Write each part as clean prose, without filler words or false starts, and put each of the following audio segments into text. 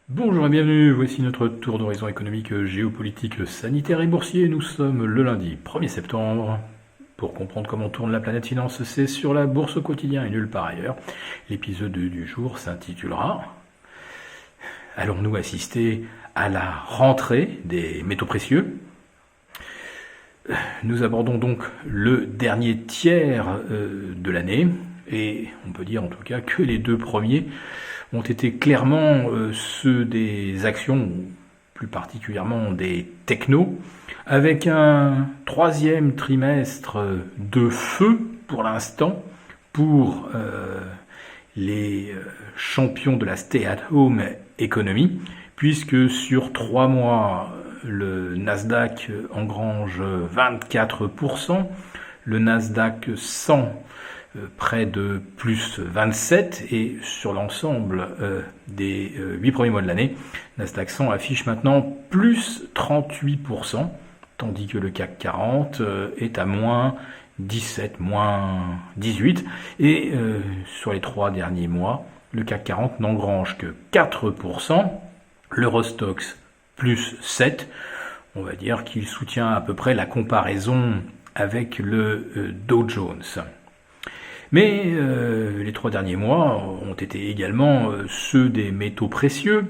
Bonjour et bienvenue, voici notre tour d'horizon économique, géopolitique, sanitaire et boursier. Nous sommes le lundi 1er septembre. Pour comprendre comment tourne la planète finance, c'est sur la bourse au quotidien et nulle part ailleurs. L'épisode du jour s'intitulera « Allons-nous assister à la rentrée des métaux précieux ?» Nous abordons donc le dernier tiers de l'année et on peut dire en tout cas que les deux premiers ont été clairement ceux des actions, plus particulièrement des technos, avec un troisième trimestre de feu pour l'instant pour les champions de la stay-at-home economy, puisque sur 3 mois, le Nasdaq engrange 24%, le Nasdaq 100 près de plus 27, et sur l'ensemble des 8 premiers mois de l'année, Nasdaq 100 affiche maintenant plus 38%, tandis que le CAC 40 est à moins 17, moins 18, et sur les 3 derniers mois, le CAC 40 n'engrange que 4%, l'Eurostoxx plus 7, on va dire qu'il soutient à peu près la comparaison avec le Dow Jones. Mais les 3 derniers mois ont été également ceux des métaux précieux,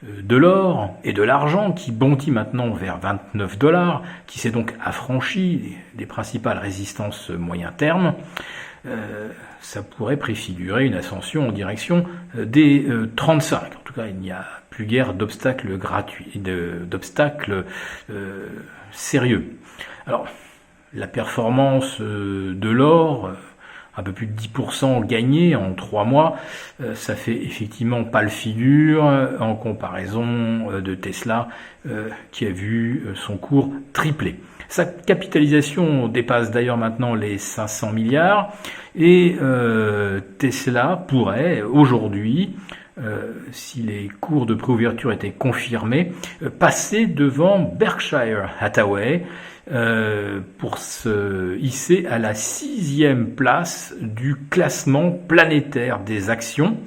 de l'or et de l'argent qui bondit maintenant vers 29 $, qui s'est donc affranchi des principales résistances moyen terme. Ça pourrait préfigurer une ascension en direction des 35. En tout cas, il n'y a plus guère d'obstacles gratuits, d'obstacles sérieux. Alors, la performance de l'or, un peu plus de 10% gagné en 3 mois, ça fait effectivement pas le figure en comparaison de Tesla qui a vu son cours tripler. Sa capitalisation dépasse d'ailleurs maintenant les 500 milliards et Tesla pourrait aujourd'hui, si les cours de préouverture étaient confirmés, passer devant Berkshire Hathaway pour se hisser à la 6e place du classement planétaire des actions.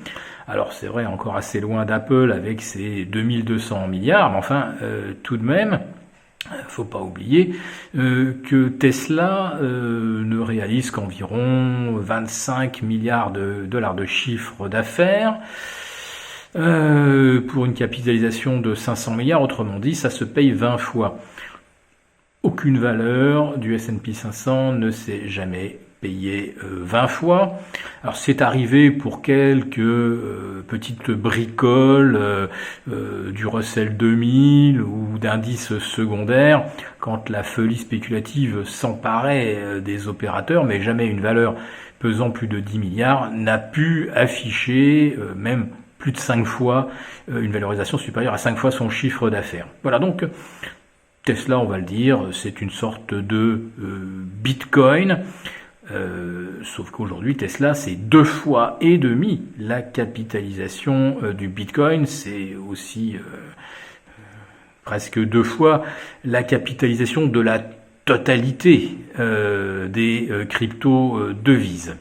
Alors c'est vrai, encore assez loin d'Apple avec ses 2200 milliards, mais enfin tout de même, faut pas oublier que Tesla ne réalise qu'environ 25 milliards de dollars de chiffre d'affaires pour une capitalisation de 500 milliards, autrement dit, ça se paye 20 fois. Aucune valeur du S&P 500 ne s'est jamais payé 20 fois. Alors c'est arrivé pour quelques petites bricoles du Russell 2000 ou d'indices secondaires quand la folie spéculative s'emparait des opérateurs, mais jamais une valeur pesant plus de 10 milliards n'a pu afficher même plus de 5 fois une valorisation supérieure à 5 fois son chiffre d'affaires. Voilà, donc Tesla, on va le dire, c'est une sorte de Bitcoin, sauf qu'aujourd'hui Tesla c'est 2 fois et demi la capitalisation du Bitcoin, c'est aussi presque 2 fois la capitalisation de la totalité des crypto-devises.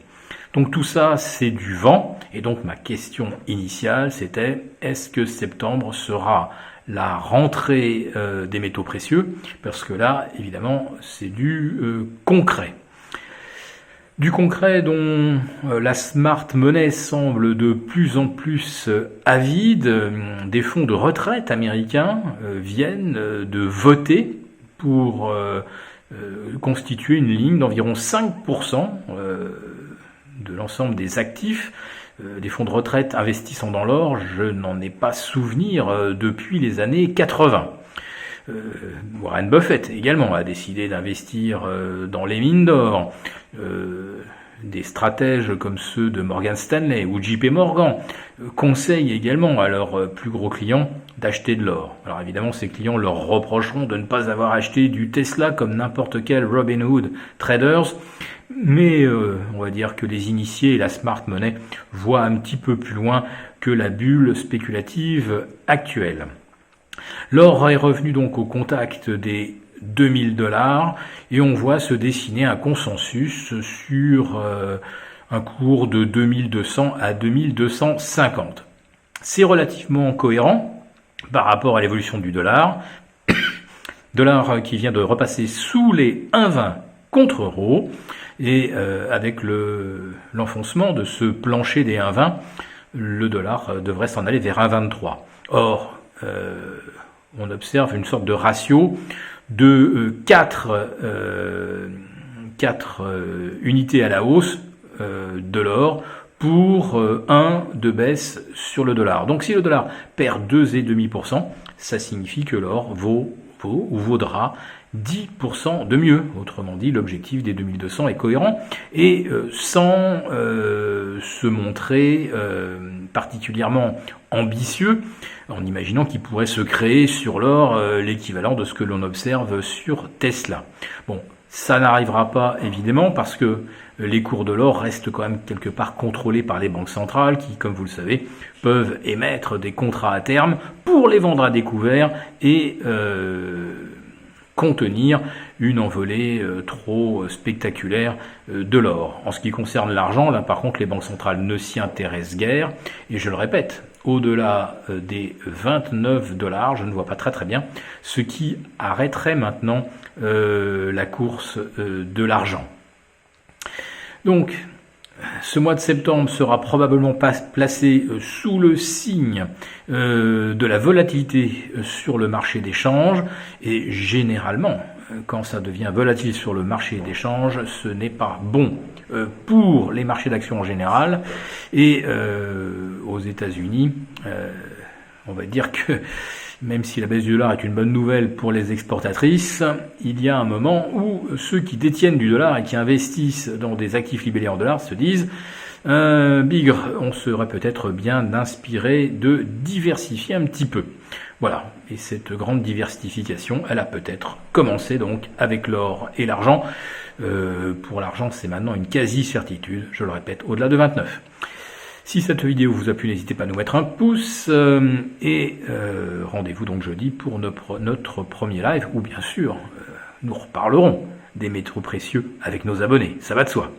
Donc tout ça c'est du vent, et donc ma question initiale c'était, est-ce que septembre sera la rentrée des métaux précieux, parce que là, évidemment, c'est du concret. Du concret dont la smart money semble de plus en plus avide. Des fonds de retraite américains viennent de voter pour constituer une ligne d'environ 5% de l'ensemble des actifs des fonds de retraite investissant dans l'or. Je n'en ai pas souvenir depuis les années 80. Warren Buffett également a décidé d'investir dans les mines d'or. Des stratèges comme ceux de Morgan Stanley ou JP Morgan conseillent également à leurs plus gros clients d'acheter de l'or. Alors évidemment, ces clients leur reprocheront de ne pas avoir acheté du Tesla comme n'importe quel Robinhood Traders, mais on va dire que les initiés et la smart money voient un petit peu plus loin que la bulle spéculative actuelle. L'or est revenu donc au contact des 2000 $ et on voit se dessiner un consensus sur un cours de 2200 à 2250. C'est relativement cohérent par rapport à l'évolution du dollar. Dollar qui vient de repasser sous les 1,20 contre euro. Et avec l'enfoncement de ce plancher des 1,20, le dollar devrait s'en aller vers 1,23. Or, on observe une sorte de ratio de 4 unités à la hausse de l'or pour 1 de baisse sur le dollar. Donc si le dollar perd 2,5%, ça signifie que l'or vaudra 10% de mieux. Autrement dit, l'objectif des 2200 est cohérent et sans se montrer particulièrement ambitieux, en imaginant qu'il pourrait se créer sur l'or l'équivalent de ce que l'on observe sur Tesla. Bon, ça n'arrivera pas évidemment parce que les cours de l'or restent quand même quelque part contrôlés par les banques centrales qui, comme vous le savez, peuvent émettre des contrats à terme pour les vendre à découvert et contenir une envolée trop spectaculaire de l'or. En ce qui concerne l'argent, là par contre les banques centrales ne s'y intéressent guère, et je le répète, au-delà des 29 $, je ne vois pas très bien ce qui arrêterait maintenant la course de l'argent. Donc, ce mois de septembre sera probablement placé sous le signe de la volatilité sur le marché des changes, et généralement, quand ça devient volatile sur le marché des changes, ce n'est pas bon pour les marchés d'actions en général, et aux États-Unis, on va dire que même si la baisse du dollar est une bonne nouvelle pour les exportatrices, il y a un moment où ceux qui détiennent du dollar et qui investissent dans des actifs libellés en dollars se disent bigre, on serait peut-être bien d'inspirer de diversifier un petit peu. Voilà, et cette grande diversification, elle a peut-être commencé donc avec l'or et l'argent. Pour l'argent, c'est maintenant une quasi-certitude, je le répète, au-delà de 29. Si cette vidéo vous a plu, n'hésitez pas à nous mettre un pouce et rendez-vous donc jeudi pour notre premier live où bien sûr nous reparlerons des métaux précieux avec nos abonnés, ça va de soi.